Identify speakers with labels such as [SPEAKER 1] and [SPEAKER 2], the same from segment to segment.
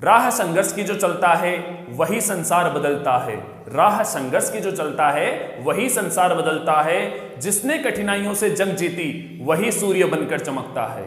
[SPEAKER 1] राह संघर्ष की जो चलता है वही संसार बदलता है। राह संघर्ष की जो चलता है वही संसार बदलता है। जिसने कठिनाइयों से जंग जीती वही सूर्य बनकर चमकता है।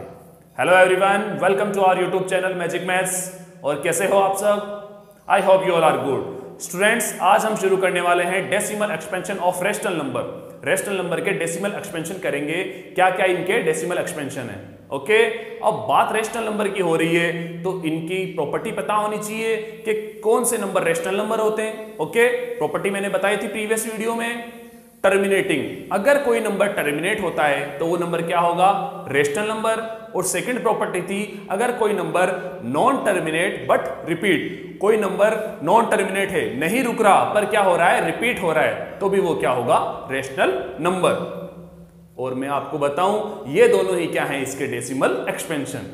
[SPEAKER 1] Hello everyone, welcome to our YouTube channel magic maths. और कैसे हो आप सब? I hope you all are good. Students, आज हम शुरू करने वाले हैं decimal expansion of rational number. Rational number के डेसिमल एक्सपेंशन करेंगे। क्या क्या इनके डेसिमल एक्सपेंशन है? ओके, अब बात रेशनल नंबर की हो रही है तो इनकी प्रॉपर्टी पता होनी चाहिए कि कौन से नंबर रेशनल नंबर होते हैं। ओके, प्रॉपर्टी मैंने बताई थी प्रीवियस वीडियो में। टर्मिनेटिंग, अगर कोई नंबर टर्मिनेट होता है तो वो नंबर क्या होगा? Rational number. और सेकंड प्रॉपर्टी थी, अगर कोई number non terminate but repeat, कोई नंबर नॉन टर्मिनेट है, नहीं रुक रहा पर क्या हो रहा है? रिपीट हो रहा है, तो भी वो क्या होगा? Rational number. और मैं आपको बताऊं, ये दोनों ही क्या है? इसके डेसिमल एक्सपेंशन।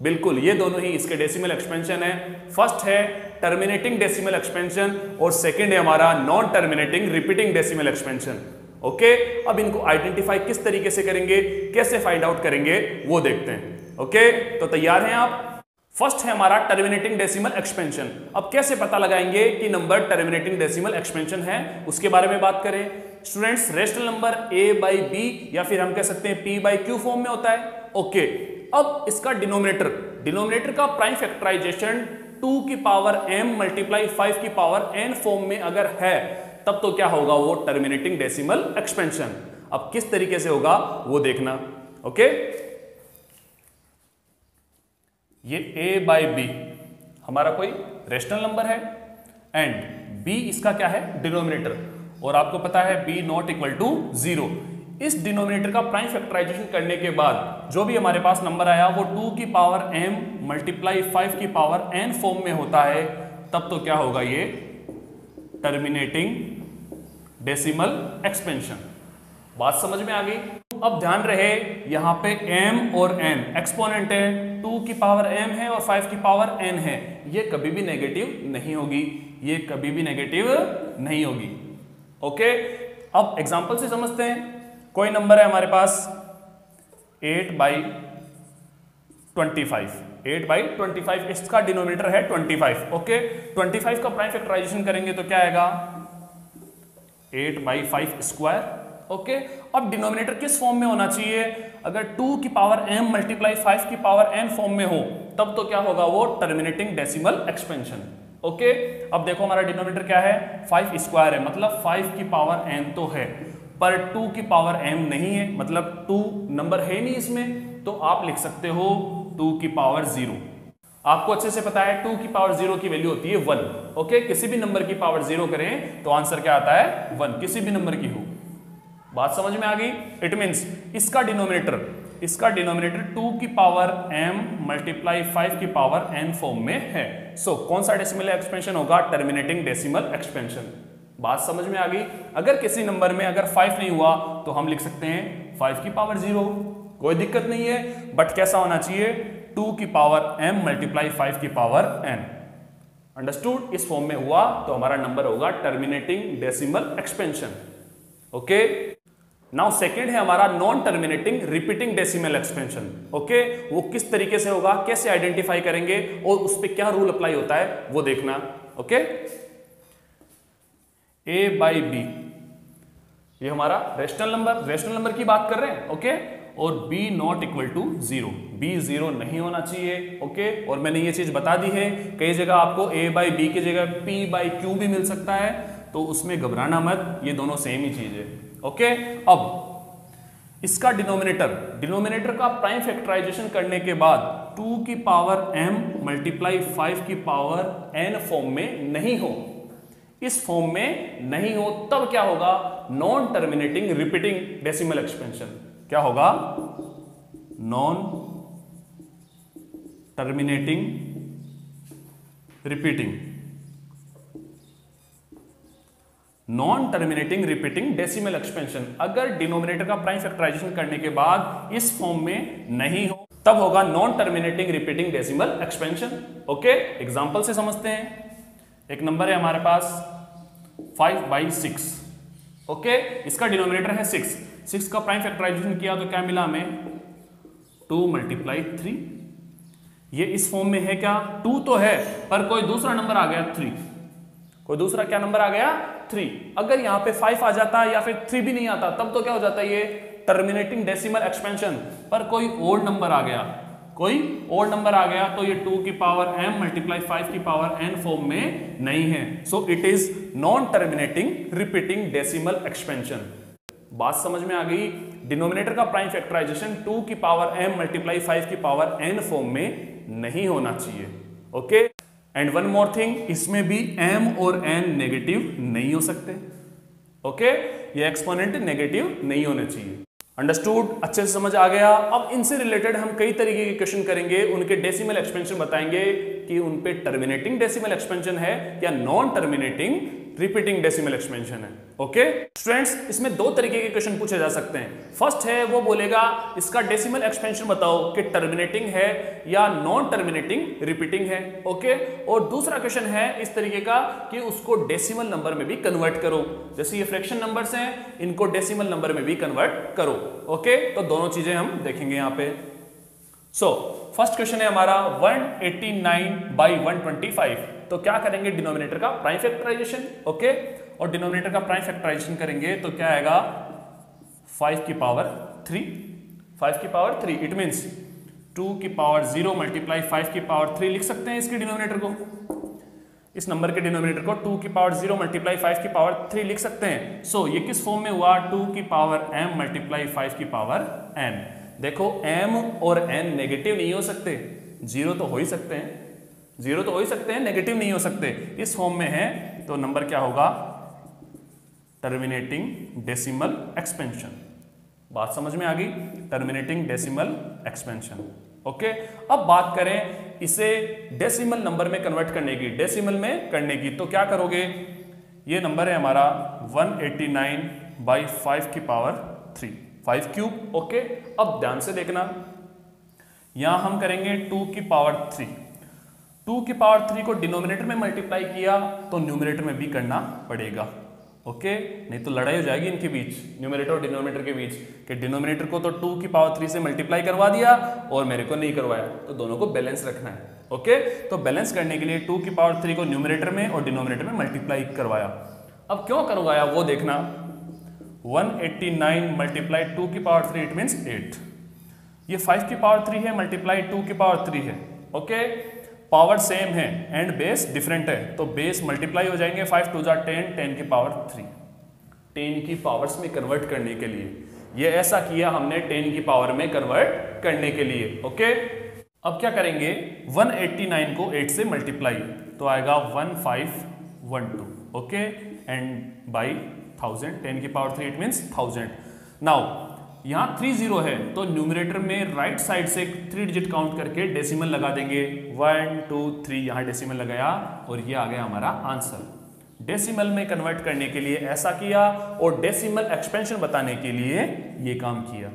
[SPEAKER 1] बिल्कुल, ये दोनों ही इसके डेसिमल एक्सपेंशन है। फर्स्ट है टर्मिनेटिंग डेसिमल एक्सपेंशन और सेकंड है हमारा non terminating repeating decimal expansion. Okay, अब इनको आइडेंटिफाई किस तरीके से करेंगे, कैसे फाइंड आउट करेंगे, वो देखते हैं। ओके, तो तैयार हैं आप? फर्स्ट है हमारा टर्मिनेटिंग डेसिमल एक्सपेंशन। अब कैसे पता लगाएंगे कि नंबर टर्मिनेटिंग डेसिमल एक्सपेंशन है, उसके बारे में बात करें। Students, rational number a by B या फिर हम कह सकते हैं p बाई क्यू फॉर्म में होता है। ओके, अब इसका डिनोमिनेटर का प्राइम फैक्टराइजेशन 2 की पावर m मल्टीप्लाई 5 की पावर n फॉर्म में अगर है, तब तो क्या होगा? वो टर्मिनेटिंग डेसिमल एक्सपेंशन। अब किस तरीके से होगा वो देखना। ओके, ये a बाई बी हमारा कोई रेशनल नंबर है एंड b इसका क्या है? डिनोमिनेटर। और आपको पता है b नॉट इक्वल टू 0। इस डिनोमिनेटर का प्राइम फैक्टराइजेशन करने के बाद जो भी हमारे पास नंबर आया वो 2 की पावर m मल्टीप्लाई 5 की पावर n फॉर्म में होता है, तब तो क्या होगा? ये टर्मिनेटिंग डेसिमल एक्सपेंशन। बात समझ में आ गई? अब ध्यान रहे, यहां पे m और n एक्सपोनेंट है, 2 की पावर m है और 5 की पावर n है। ये कभी भी नेगेटिव नहीं होगी, ये कभी भी नेगेटिव नहीं होगी। ओके, अब एग्जांपल से समझते हैं। कोई नंबर है हमारे पास 8 बाई 25, 8 बाई 25, इसका डिनोमिनेटर है 25। ओके, 25 का प्राइम फैक्टराइजेशन करेंगे तो क्या आएगा? 8 बाई 5 स्क्वायर। ओके, अब डिनोमिनेटर किस फॉर्म में होना चाहिए? अगर 2 की पावर m मल्टीप्लाई 5 की पावर n फॉर्म में हो, तब तो क्या होगा? वो टर्मिनेटिंग डेसिमल एक्सपेंशन। ओके, अब देखो हमारा डिनोमिनेटर क्या है? 5 स्क्वायर है, मतलब 5 की पावर n तो है पर 2 की पावर m नहीं है, मतलब 2 नंबर है नहीं इसमें, तो आप लिख सकते हो 2 की पावर 0। आपको अच्छे से पता है 2 की पावर 0 की वैल्यू होती है 1। ओके, किसी भी नंबर की पावर 0 करें तो आंसर क्या आता है? 1, किसी भी नंबर की हो। बात समझ में आ गई? इट मीन्स इसका डिनोमिनेटर 2 की पावर m मल्टीप्लाई 5 की पावर n फॉर्म में है। सो कौन सा डेसिमल एक्सपेंशन होगा? Terminating decimal expansion. बात समझ में आ गई? अगर किसी नंबर में अगर 5 नहीं हुआ तो हम लिख सकते हैं 5 की पावर 0, कोई दिक्कत नहीं है। बट कैसा होना चाहिए? 2 की पावर m मल्टीप्लाई 5 की पावर n। अंडरस्टूड? इस फॉर्म में हुआ तो हमारा नंबर होगा terminating decimal expansion. Okay, now second है हमारा non terminating repeating decimal expansion. Okay, वो किस तरीके से होगा, कैसे आइडेंटिफाई करेंगे और उस पर क्या रूल अप्लाई होता है वो देखना। ओके, a बाई बी ये हमारा रेशनल नंबर की बात कर रहे हैं। ओके, और b not equal to 0, b 0 नहीं होना चाहिए। ओके, और मैंने ये चीज बता दी है, कई जगह आपको a बाई बी की जगह p बाई क्यू भी मिल सकता है, तो उसमें घबराना मत, ये दोनों सेम ही चीज है। ओके, अब इसका डिनोमिनेटर का प्राइम फैक्टराइजेशन करने के बाद 2 की पावर m मल्टीप्लाई 5 की पावर n फॉर्म में नहीं हो, इस फॉर्म में नहीं हो, तब क्या होगा? Non terminating repeating decimal expansion. क्या होगा? Non terminating repeating, non terminating repeating decimal expansion. अगर डिनोमिनेटर का प्राइम फैक्टराइजेशन करने के बाद इस फॉर्म में नहीं हो, तब होगा non terminating repeating decimal expansion. Okay, example से समझते हैं। एक नंबर है हमारे पास 5 बाई 6। ओके, इसका डिनोमिनेटर है 6 का प्राइम फैक्टराइजेशन किया तो क्या मिला हमें? 2 मल्टीप्लाई 3। ये इस फॉर्म में है क्या, 2 तो है, पर कोई दूसरा नंबर आ गया 3, कोई दूसरा क्या नंबर आ गया 3। अगर यहां पे 5 आ जाता या फिर 3 भी नहीं आता तब तो क्या हो जाता है ये टर्मिनेटिंग डेसिमल एक्सपेंशन। पर कोई और नंबर आ गया, कोई और नंबर आ गया तो ये 2 की पावर m मल्टीप्लाई 5 की पावर n फॉर्म में नहीं है। So it is non terminating repeating decimal expansion. बात समझ में आ गई। डिनोमिनेटर का प्राइम फैक्टराइजेशन 2 की पावर m मल्टीप्लाई 5 की पावर n फॉर्म में नहीं होना चाहिए। Okay, and one more thing, इसमें भी m और n नेगेटिव नहीं हो सकते। ओके, ये एक्सपोनेंट नेगेटिव नहीं होने चाहिए। अंडरस्टूड, अच्छे से समझ आ गया। अब इनसे रिलेटेड हम कई तरीके के क्वेश्चन करेंगे, उनके डेसिमल एक्सपेंशन बताएंगे कि उन पे टर्मिनेटिंग डेसिमल एक्सपेंशन है या non terminating repeating decimal expansion है। ओके स्टूडेंट्स, इसमें 2 तरीके के क्वेश्चन पूछे जा सकते हैं। फर्स्ट है वो बोलेगा इसका डेसिमल एक्सपेंशन बताओ कि टर्मिनेटिंग है या नॉन टर्मिनेटिंग रिपीटिंग है। ओके, और दूसरा क्वेश्चन है इस तरीके का कि उसको डेसिमल नंबर में भी कन्वर्ट करो। जैसे ये फ्रैक्शन नंबर्स हैं, इनको डेसिमल नंबर में भी कन्वर्ट करो। ओके, तो दोनों चीजें हम देखेंगे यहां पे। सो फर्स्ट क्वेश्चन है हमारा 189/125। तो क्या करेंगे, डिनोमिनेटर का प्राइम फैक्टराइजेशन। ओके, और डिनोमिनेटर का प्राइम फैक्टराइजेशन करेंगे तो क्या आएगा 5 की पावर 3, 5 की पावर 3। इट मींस 2 की पावर 0 मल्टीप्लाई 5 की पावर 3 लिख सकते हैं इसके डिनोमिनेटर को। इस नंबर के डिनोमिनेटर को 2 की पावर 0 मल्टीप्लाई 5 की पावर 3 लिख सकते हैं। सो ये किस फॉर्म में हुआ, 2 की पावर m मल्टीप्लाई 5 की पावर n। देखो m और n नेगेटिव नहीं हो सकते, 0 तो हो ही सकते हैं, 0 तो हो ही सकते हैं, नेगेटिव नहीं हो सकते। इस फॉर्म में है तो नंबर क्या होगा, टर्मिनेटिंग डेसिमल एक्सपेंशन। बात समझ में आ गई, टर्मिनेटिंग डेसिमल एक्सपेंशन। ओके, अब बात करें इसे डेसिमल नंबर में कन्वर्ट करने की, डेसिमल में करने की, तो क्या करोगे, ये नंबर है हमारा 189/5 की पावर 3, 5 क्यूब। ओके, अब ध्यान से देखना, यहां हम करेंगे 2 की पावर 3। 2 की पावर 3 को डिनोमिनेटर में मल्टीप्लाई किया तो न्यूमरेटर में भी करना पड़ेगा। ओके, नहीं तो लड़ाई हो जाएगी इनके बीच, न्यूमरेटर और डिनोमिनेटर के बीच, कि डिनोमिनेटर को तो 2 की पावर 3 से मल्टीप्लाई करवा दिया और मेरे को नहीं करवाया, तो दोनों को बैलेंस रखना है। ओके, तो बैलेंस करने के लिए 2 की पावर 3 को न्यूमरेटर में और डिनोमिनेटर में मल्टीप्लाई करवाया। अब क्यों करवाया वो देखना, 189 मल्टीप्लाई 2 की पावर 3 इट मीन्स 8। ये 5 की पावर 3 है मल्टीप्लाई 2 की पावर 3 है। ओके, पावर सेम है एंड बेस डिफरेंट है, तो बेस मल्टीप्लाई हो जाएंगे, 5 2 जा 10, 10 की पावर 3। 10 की पावर्स में कन्वर्ट करने के लिए ये ऐसा किया हमने, 10 की पावर में कन्वर्ट करने के लिए। ओके, अब क्या करेंगे, 189 को 8 से मल्टीप्लाई तो आएगा 1512। ओके, एंड बाई 1000, 10 की पावर 3 इट मीन्स 1000। नाउ यहाँ 3 0 है तो न्यूमरेटर में राइट साइड से 3 डिजिट काउंट करके डेसिमल लगा देंगे, 1 2 3, यहाँ डेसिमल लगाया और ये आ गया हमारा आंसर। डेसिमल में कन्वर्ट करने के लिए ऐसा किया और डेसिमल एक्सपेंशन बताने के लिए ये काम किया।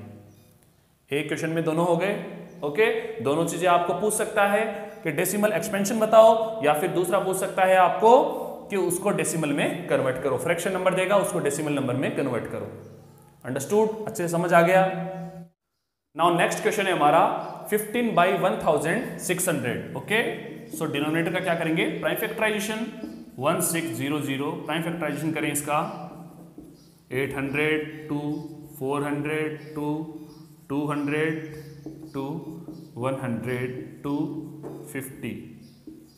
[SPEAKER 1] एक क्वेश्चन में दोनों हो गए। ओके, दोनों चीजें आपको पूछ सकता है कि डेसिमल एक्सपेंशन बताओ, या फिर दूसरा पूछ सकता है आपको कि उसको डेसिमल में कन्वर्ट करो, फ्रैक्शन नंबर देगा उसको डेसिमल नंबर में कन्वर्ट करो। अंडरस्टूड, अच्छे से समझ आ गया। नाउ नेक्स्ट क्वेश्चन है हमारा 15/1600। ओके, सो डिनोमिनेटर का क्या करेंगे, प्राइम फैक्टराइजेशन 1600, प्राइम फैक्टराइजेशन करें इसका 800 2 400 2 200 2 100 2 50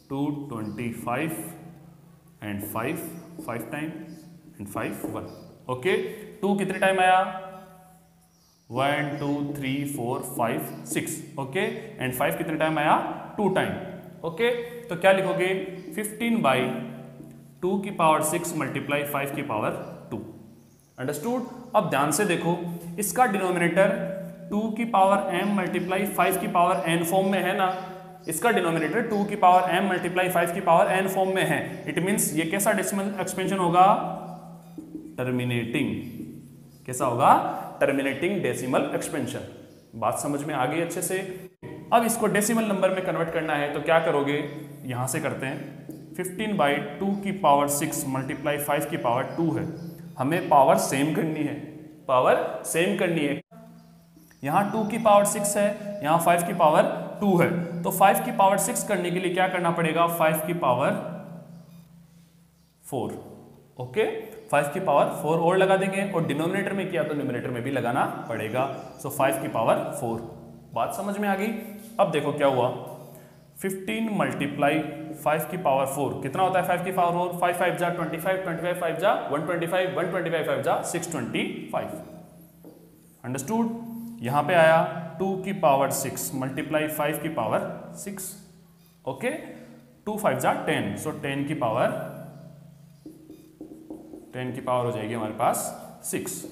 [SPEAKER 1] 225 एंड 5 टाइम एंड 5 1। ओके, 2 कितने टाइम आया, 1 2 3 4 5 6। ओके, एंड 5 कितने टाइम आया, 2 टाइम। ओके, तो क्या लिखोगे, 15/2 की पावर 6 मल्टीप्लाई 5 की पावर 2। अंडरस्टूड, अब ध्यान से देखो, इसका डिनोमिनेटर 2 की पावर m मल्टीप्लाई 5 की पावर n फॉर्म में है ना, इसका डिनोमिनेटर 2 की पावर m मल्टीप्लाई 5 की पावर n फॉर्म में है। इट मीन्स ये कैसा डेसिमल एक्सपेंशन होगा, टर्मिनेटिंग। कैसा होगा, टर्मिनेटिंग डेसिमल एक्सपेंशन। बात समझ में आ गई अच्छे से। अब इसको डेसिमल नंबर में कन्वर्ट करना है तो क्या करोगे, यहां से करते हैं, 15/2 की पावर 6 मल्टीप्लाई 5 की पावर 2 है, हमें पावर सेम करनी है, पावर सेम करनी है। यहां 2 की पावर 6 है, यहां 5 की पावर 2 है, तो 5 की पावर 6 करने के लिए क्या करना पड़ेगा, 5 की पावर 4। ओके, 5 की पावर 4 और लगा देंगे, और डिनोमिनेटर में किया तो न्यूमरेटर में भी लगाना पड़ेगा। सो 5 की पावर 4। बात समझ में आ गई। अब देखो क्या हुआ, 15 मल्टीप्लाई 5 की पावर 4 कितना होता है, 5 की पावर 4, 5 5 जा 25, 25 5 जा 125, 125 5 जा 625। अंडरस्टूड। यहां पे आया 2 की पावर 6 मल्टीप्लाई 5 की पावर 6। ओके, 2 5 जा 10, सो 10 की पावर हो जाएगी हमारे पास 6।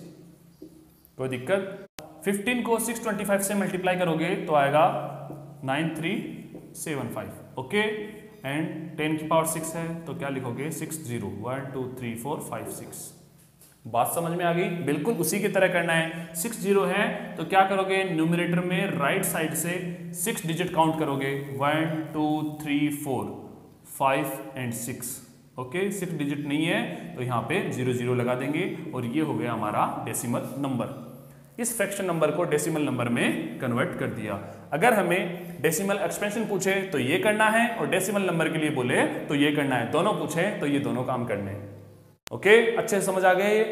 [SPEAKER 1] कोई दिक्कत। 15 को 625 से मल्टीप्लाई करोगे तो आएगा 9375। ओके, एंड 10 की पावर 6 है तो क्या लिखोगे, 6 0 1 2 3 4 5 6। बात समझ में आ गई। बिल्कुल उसी की तरह करना है। 6 0 है तो क्या करोगे, न्यूमरेटर में राइट साइड से 6 डिजिट काउंट करोगे, 1 2 3 4 5 एंड 6। ओके, 6 डिजिट नहीं है तो यहाँ पे 0 0 लगा देंगे, और ये हो गया हमारा डेसिमल नंबर। इस फ्रैक्शन नंबर को डेसिमल नंबर में कन्वर्ट कर दिया। अगर हमें डेसिमल एक्सपेंशन पूछे तो ये करना है, और डेसिमल नंबर के लिए बोले तो ये करना है। दोनों पूछे तो ये दोनों काम करने हैं। ओके, अच्छे से समझ आ गए।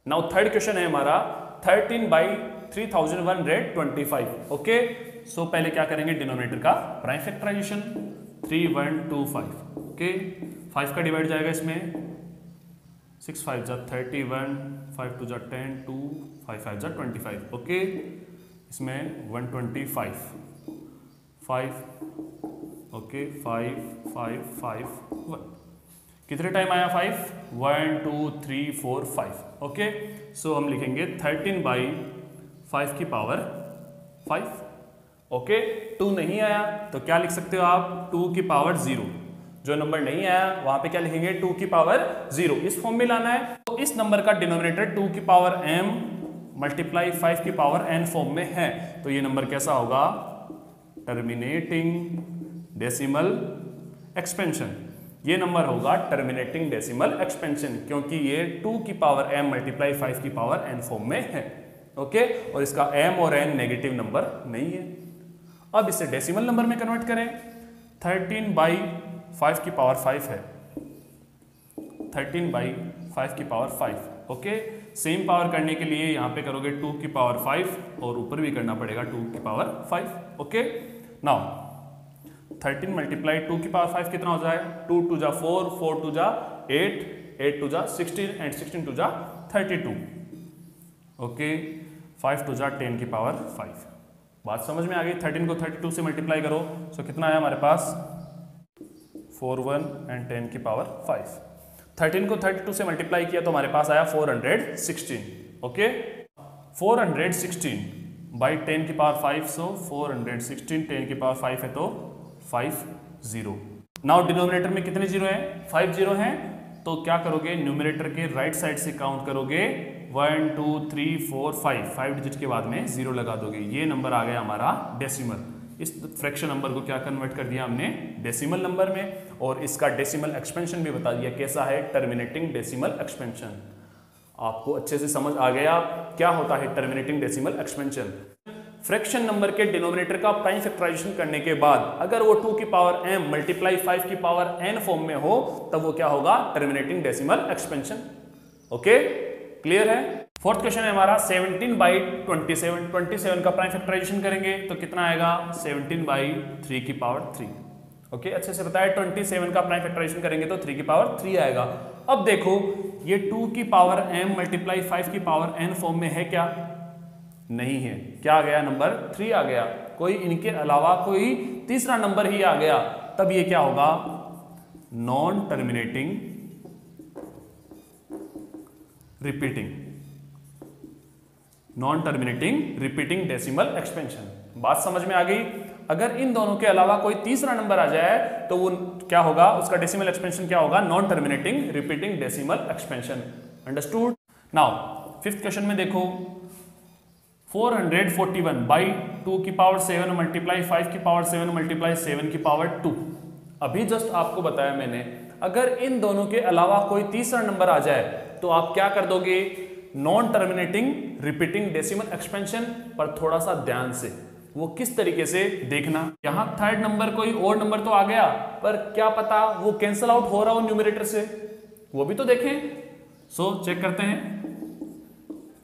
[SPEAKER 1] नाउ थर्ड क्वेश्चन है हमारा 13/3125। ओके, सो पहले क्या करेंगे, डिनोमिनेटर का प्राइम फैक्टराइजेशन, 3125। ओके, 5 का डिवाइड जाएगा इसमें, 6 5 जा 31, 5 2 जा 10, 2 5 5 जा 25। ओके, इसमें 125 5। ओके, 5 5 5 1। कितने टाइम आया 5, 1 2 3 4 5। ओके, सो हम लिखेंगे 13/5 की पावर 5। ओके, 2 नहीं आया तो क्या लिख सकते हो आप, 2 की पावर 0। जो नंबर नहीं आया वहां पे क्या लिखेंगे, 2 की पावर 0। इस फॉर्म में लाना है। तो इस नंबर का डिनोमिनेटर 2 की पावर m मल्टीप्लाई 5 की पावर n फॉर्म में है, तो ये नंबर कैसा होगा, टर्मिनेटिंग डेसिमल एक्सपेंशन। ये नंबर होगा टर्मिनेटिंग डेसिमल एक्सपेंशन, क्योंकि ये 2 की पावर m मल्टीप्लाई 5 की पावर n फॉर्म में है। ओके, और इसका m और n नेगेटिव नंबर नहीं है। अब इसे डेसिमल नंबर में कन्वर्ट करें। 13/5 की पावर 5 है, 13/5 की पावर 5। ओके, सेम पावर करने के लिए यहाँ पे करोगे 2 की पावर 5, और ऊपर भी करना पड़ेगा 2 की पावर 5। ओके, नाउ 13 मल्टीप्लाई 2 की पावर 5 कितना हो जाए, 2 2 जा 4, 4 2 जा 8, 8 2 जा 16, एंड 16 2 जा 32। ओके, 5 2 जा 10 की पावर 5। बात समझ में आ गई। 13 को 32 से मल्टीप्लाई करो, सो कितना आया हमारे पास, 4 1 एंड 10 की पावर 5। 13 को 32 से मल्टीप्लाई किया तो हमारे पास आया 416। ओके, 416 बाई 10 की पावर 5, सो 416 10 की पावर 5 है तो 5 0। नाउ डिनोमिनेटर में कितने जीरो हैं, 5 0 हैं, तो क्या करोगे, न्यूमरेटर के राइट साइड से काउंट करोगे, 1 2 3 4 5 डिजिट के बाद में 0 लगा दोगे। ये नंबर आ गया हमारा डेसिमल। इस फ्रैक्शन नंबर को क्या कन्वर्ट कर दिया हमने, डेसिमल नंबर में, और इसका डेसिमल एक्सपेंशन भी बता दिया कैसा है, टर्मिनेटिंग डेसिमल एक्सपेंशन। आपको अच्छे से समझ आ गया क्या होता है terminating decimal expansion. Fraction number के डिनोमिनेटर का प्राइम फैक्टराइजेशन करने के बाद अगर वो 2 की पावर m मल्टीप्लाई 5 की पावर n फॉर्म में हो, तब वो क्या होगा, terminating decimal expansion. Okay, clear है। फोर्थ क्वेश्चन है हमारा 17/27। 27 का प्राइम फैक्टराइजेशन करेंगे तो कितना आएगा, 17/3 की पावर 3। ओके, अच्छे से बताया, 27 का प्राइम फैक्टराइजेशन करेंगे तो 3 की पावर 3 आएगा। अब देखो ये 2 की पावर m मल्टीप्लाई 5 की पावर n फॉर्म में है क्या, नहीं है। क्या आ गया, नंबर 3 आ गया। कोई इनके अलावा कोई तीसरा नंबर ही आ गया, तब ये क्या होगा, non terminating repeating decimal expansion. बात समझ में आ गई। अगर इन दोनों के अलावा कोई तीसरा नंबर आ जाए तो वो क्या होगा, उसका डेसिमल एक्सपेंशन क्या होगा, non terminating repeating decimal expansion. Understood. Now fifth question में देखो, 441 बाई 2 की पावर 7 मल्टीप्लाई 5 की पावर 7 मल्टीप्लाई 7 की पावर 2। अभी जस्ट आपको बताया मैंने, अगर इन दोनों के अलावा कोई तीसरा नंबर आ जाए तो आप क्या कर दोगे, non terminating repeating decimal expansion. पर थोड़ा सा ध्यान से, वो किस तरीके से देखना। यहां थर्ड नंबर कोई और नंबर तो आ गया, पर क्या पता वो कैंसल आउट हो रहा हो न्यूमरेटर से, वो भी तो देखें। सो चेक करते हैं।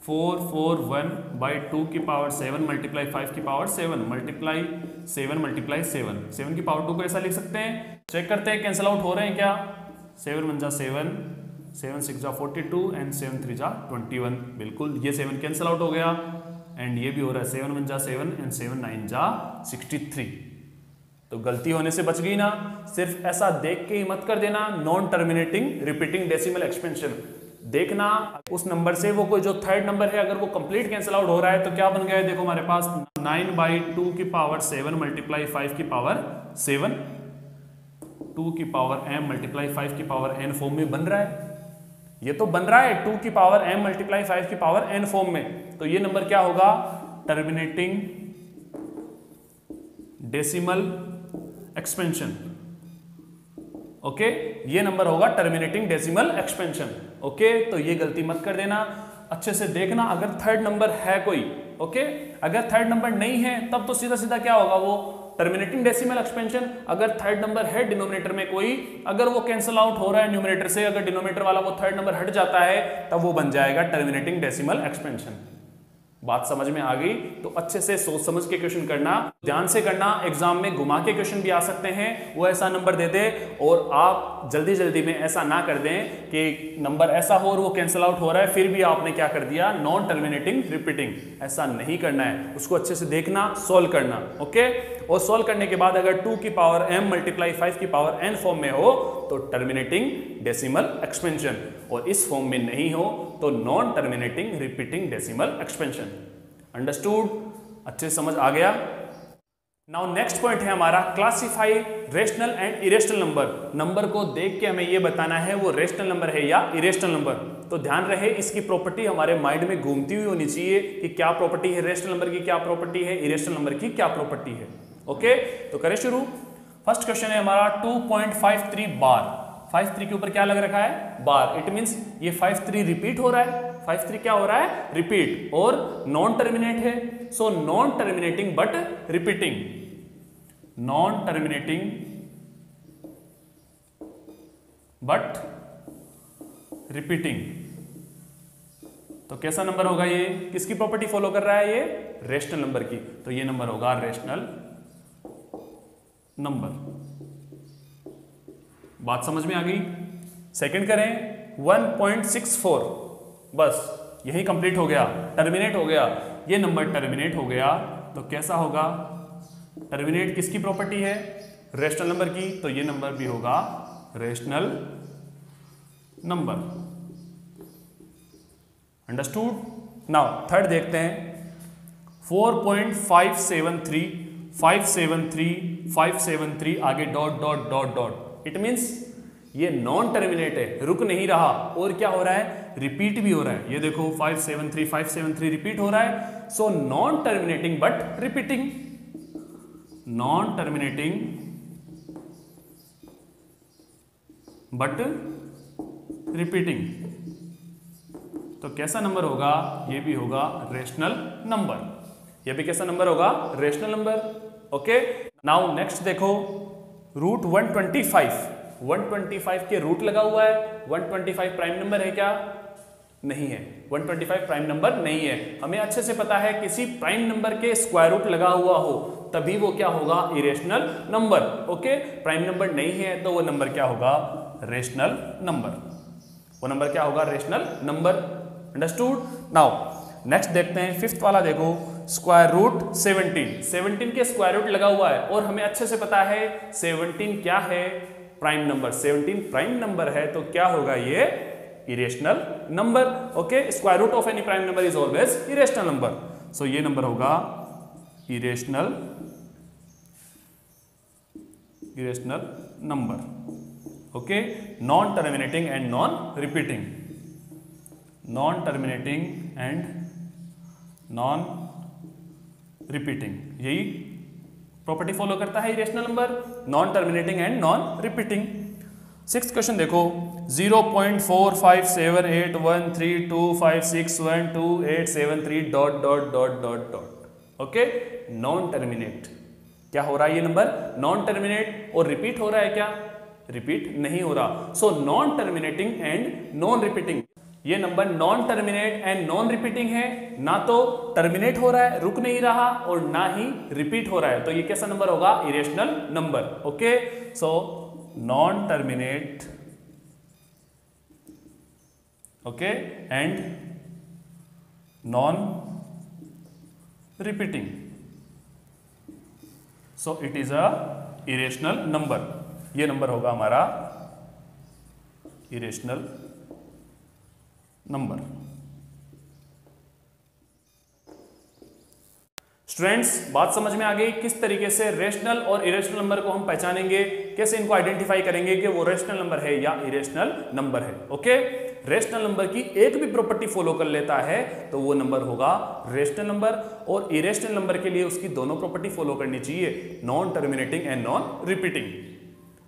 [SPEAKER 1] 441/2 की पावर 7 मल्टीप्लाई 5 की पावर 7 मल्टीप्लाई 7 मल्टीप्लाई 7 की पावर 2 को ऐसा लिख सकते हैं। चेक करते हैं कैंसल आउट हो रहे हैं क्या। 7 1 जा 7, 7 6 जा 42 एंड 7 3 जा 21। बिल्कुल ये 7 कैंसल आउट हो गया एंड ये भी हो रहा है 7 1 जा 7 एंड 7 9 जा 63। तो गलती होने से बच गई ना। सिर्फ ऐसा देख के ही मत कर देना non terminating repeating decimal expansion. देखना उस नंबर से वो कोई जो थर्ड नंबर है अगर वो कंप्लीट कैंसिल आउट हो रहा है तो क्या बन गया है। देखो हमारे पास 9/2 की पावर 7 मल्टीप्लाई 5 की पावर 7, 2 की पावर m मल्टीप्लाई 5 की पावर n फॉर्म में बन रहा है। ये तो बन रहा है 2 की पावर m मल्टीप्लाई 5 की पावर n फॉर्म में। तो ये नंबर क्या होगा, टर्मिनेटिंग डेसिमल एक्सपेंशन। ओके ये नंबर होगा टर्मिनेटिंग डेसिमल एक्सपेंशन। ओके तो ये गलती मत कर देना, अच्छे से देखना अगर थर्ड नंबर है कोई। ओके अगर थर्ड नंबर नहीं है तब तो सीधा सीधा क्या होगा वो टर्मिनेटिंग डेसिमल एक्सपेंशन। अगर थर्ड नंबर है डिनोमिनेटर में कोई, अगर वो कैंसिल आउट हो रहा है न्यूमरेटर से, अगर डिनोमिनेटर वाला वो थर्ड नंबर हट जाता है तब वो बन जाएगा टर्मिनेटिंग डेसिमल एक्सपेंशन। बात समझ में आ गई? तो अच्छे से सोच समझ के क्वेश्चन करना, ध्यान से करना। एग्जाम में घुमा के क्वेश्चन भी आ सकते हैं, वो ऐसा नंबर दे दे और आप जल्दी जल्दी में ऐसा ना कर दें कि नंबर ऐसा हो और वो कैंसिल आउट हो रहा है फिर भी आपने क्या कर दिया, नॉन टर्मिनेटिंग रिपीटिंग। ऐसा नहीं करना है, उसको अच्छे से देखना, सोल्व करना। ओके और सोल्व करने के बाद अगर 2 की पावर m मल्टीप्लाई 5 की पावर n फॉर्म में हो तो टर्मिनेटिंग डेसिमल एक्सपेंशन, और इस फॉर्म में नहीं हो तो non terminating repeating decimal expansion. Understood? अच्छे समझ आ गया? नाउ नेक्स्ट पॉइंट है हमारा classify rational and irrational number. Number को देख के हमें यह बताना है वो रेशनल नंबर है या इरेशनल नंबर। तो ध्यान रहे इसकी प्रॉपर्टी हमारे माइंड में घूमती हुई होनी चाहिए कि क्या प्रॉपर्टी है रेशनल नंबर की, क्या प्रॉपर्टी है इरेशनल नंबर की, क्या प्रॉपर्टी है। ओके तो करें शुरू। फर्स्ट क्वेश्चन है हमारा 2.53 बार। 53 के ऊपर क्या लग रखा है, बार। इट मींस ये 53 रिपीट हो रहा है। 53 क्या हो रहा है, रिपीट, और नॉन टर्मिनेट है। सो non terminating but repeating, non terminating but repeating. तो कैसा नंबर होगा ये, किसकी प्रॉपर्टी फॉलो कर रहा है ये, रेशनल नंबर की। तो ये नंबर होगा रेशनल नंबर। बात समझ में आ गई? सेकंड करें 1.64, बस यही कंप्लीट हो गया, टर्मिनेट हो गया। ये नंबर टर्मिनेट हो गया तो कैसा होगा, टर्मिनेट किसकी प्रॉपर्टी है, रेशनल नंबर की। तो ये नंबर भी होगा rational number. Understood? Now third देखते हैं 4.573 573 573 आगे dot dot dot dot. It means ये नॉन टर्मिनेट है, रुक नहीं रहा, और क्या हो रहा है, रिपीट भी हो रहा है। ये देखो 573 रिपीट हो रहा है। सो non terminating but repeating, non terminating but repeating. तो कैसा नंबर होगा, ये भी होगा रेशनल नंबर। ये भी कैसा नंबर होगा, rational number. Okay now next देखो रूट 125। 125 के रूट लगा हुआ है। 125 प्राइम नंबर है क्या, नहीं है। 125 प्राइम नंबर नहीं है। हमें अच्छे से पता है किसी प्राइम नंबर के स्क्वायर रूट लगा हुआ हो तभी वो क्या होगा, irrational number. Okay prime number नहीं है तो वो नंबर क्या होगा, रेशनल नंबर। वो नंबर क्या होगा, rational number. Understood? Now next देखते हैं फिफ्थ वाला। देखो स्क्वायर रूट 17 के स्क्वायर रूट लगा हुआ है और हमें अच्छे से पता है 17 क्या है, प्राइम नंबर। 17 प्राइम नंबर है तो क्या होगा, ये irrational number. Okay square root of any prime number is always irrational number. So ये नंबर होगा irrational number. Okay non terminating and non repeating, non terminating and non repeating, यही property follow करता है irrational number, non terminating and non repeating. Sixth question देखो 0.45781325612873 dot dot dot dot dot. Okay, non terminate. क्या हो रहा है ये number? Non terminate. और रिपीट हो रहा है क्या? रिपीट नहीं हो रहा। So non terminating and non repeating. ये number non terminate and non repeating है, ना तो टर्मिनेट हो रहा है, रुक नहीं रहा, और ना ही रिपीट हो रहा है। तो ये कैसा नंबर होगा? Irrational number. Okay, so non terminate, okay, and non repeating, so it is a irrational number. ये नंबर होगा हमारा इरेशनल नंबर। स्टूडेंट्स, बात समझ में आ गई किस तरीके से रेशनल और इरेशनल नंबर को हम पहचानेंगे, कैसे इनको आइडेंटिफाई करेंगे कि वो रेशनल नंबर है या इरेशनल नंबर है। ओके, रेशनल नंबर की एक भी प्रॉपर्टी फॉलो कर लेता है तो वो नंबर होगा रेशनल नंबर, और इरेशनल नंबर के लिए उसकी दोनों प्रॉपर्टी फॉलो करनी चाहिए, non terminating and non repeating.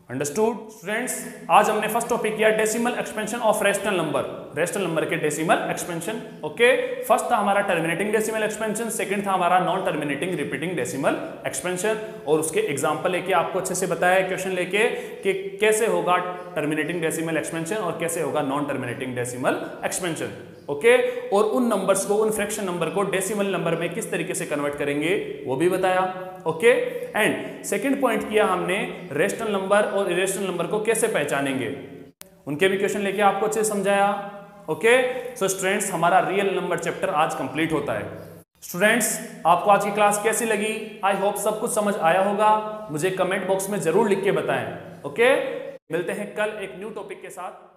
[SPEAKER 1] Understood students? आज हमने फर्स्ट टॉपिक किया decimal expansion of rational number, rational number के डेसिमल एक्सपेंशन। ओके, फर्स्ट था हमारा टर्मिनेटिंग डेसिमल एक्सपेंशन, सेकंड था हमारा non terminating repeating decimal expansion, और उसके एग्जांपल लेके आपको अच्छे से बताया क्वेश्चन लेके कि कैसे होगा टर्मिनेटिंग डेसिमल एक्सपेंशन और कैसे होगा non terminating decimal expansion. Okay, और उन नंबर्स को, उन फ्रैक्शन नंबर को डेसिमल नंबर में किस तरीके से कन्वर्ट करेंगे वो भी बताया। ओके, एंड सेकंड पॉइंट किया हमने रेशनल नंबर और इरेशनल नंबर को कैसे पहचानेंगे, उनके भी क्वेश्चन लेके आपको अच्छे से समझाया। ओके, सो स्टूडेंट्स, हमारा रियल नंबर चैप्टर आज कंप्लीट होता है। स्टूडेंट्स, आपको आज की क्लास कैसी लगी? आई होप सब कुछ समझ आया होगा। मुझे कमेंट बॉक्स में जरूर लिख के बताएं। ओके, मिलते हैं कल एक न्यू टॉपिक के साथ।